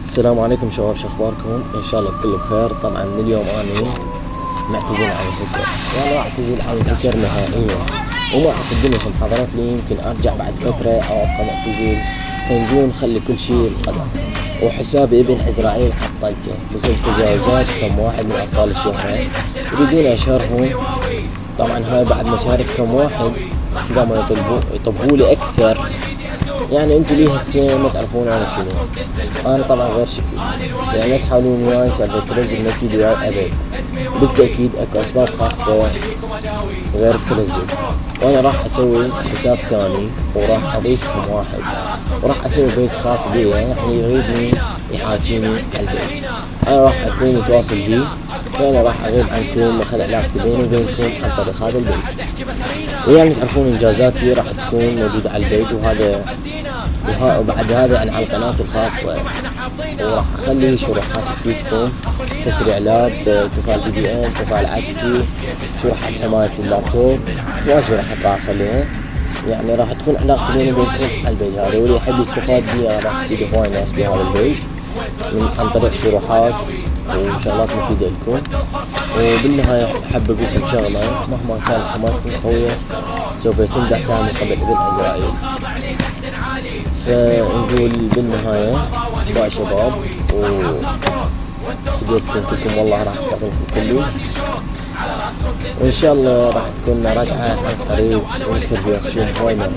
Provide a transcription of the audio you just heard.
السلام عليكم شباب، شو اخباركم؟ ان شاء الله كله بخير. طبعا من اليوم انا معتزل عن الفكر، يعني اعتزل عن الفكر نهائيا، وما اقدمش محاضرات لي يمكن ارجع بعد فتره او ابقى معتزل. تنجون خلي كل شيء القدر. وحسابي ابن عزرائيل حطلته بسبب تجاوزات كم واحد من ابطال الشهرة يريدون اشهرهم. طبعا هاي بعد ما شارك كم واحد قاموا يطلبوا لي اكثر. يعني انتوا ليه هسه ما تعرفون انا شنو؟ انا طبعا غير شكل، يعني لا تحاولون وياي سالفة الترزق ما تفيد وياي ابد. بالتأكيد اكو اسباب خاصة غير الترزق، وانا راح اسوي حساب ثاني وراح اضيف كم واحد وراح اسوي بيج خاص بي، يعني يريدني يحاكيني على البيج. انا راح اكون متواصل بيه، فانا راح اغيب عنكم واخلي علاقتي بيني وبينكم عن طريق هذا البيج، ويعني تعرفون انجازاتي راح تكون موجودة على البيج. وبعد هذا يعني على القناة الخاصة، وراح اخلي شروحات تفيدكم، تسريع لاب، اتصال بي دي ام، اتصال عكسي، شروحات حماية اللابتوب، وشروحات راح اخليها. يعني راح تكون علاقتي بيني وبينكم على البيج هذا، واللي يحب يستفاد بي انا راح افيد هواي ناس بهذا البيج عن طريق شروحات وشغلات مفيدة لكم. وبالنهاية حاب اقول لكم شغلة، مهما كانت حمايتكم قوية سوف يتم دعسها من قبل ابن عزرائيل. فنقول بالنهاية باي شباب، وفديتكم كلكم والله راح اشتغلكم كله، وان شاء الله راح تكون راجعة عن قريب ونكسر فيها خشوم هواي ناس.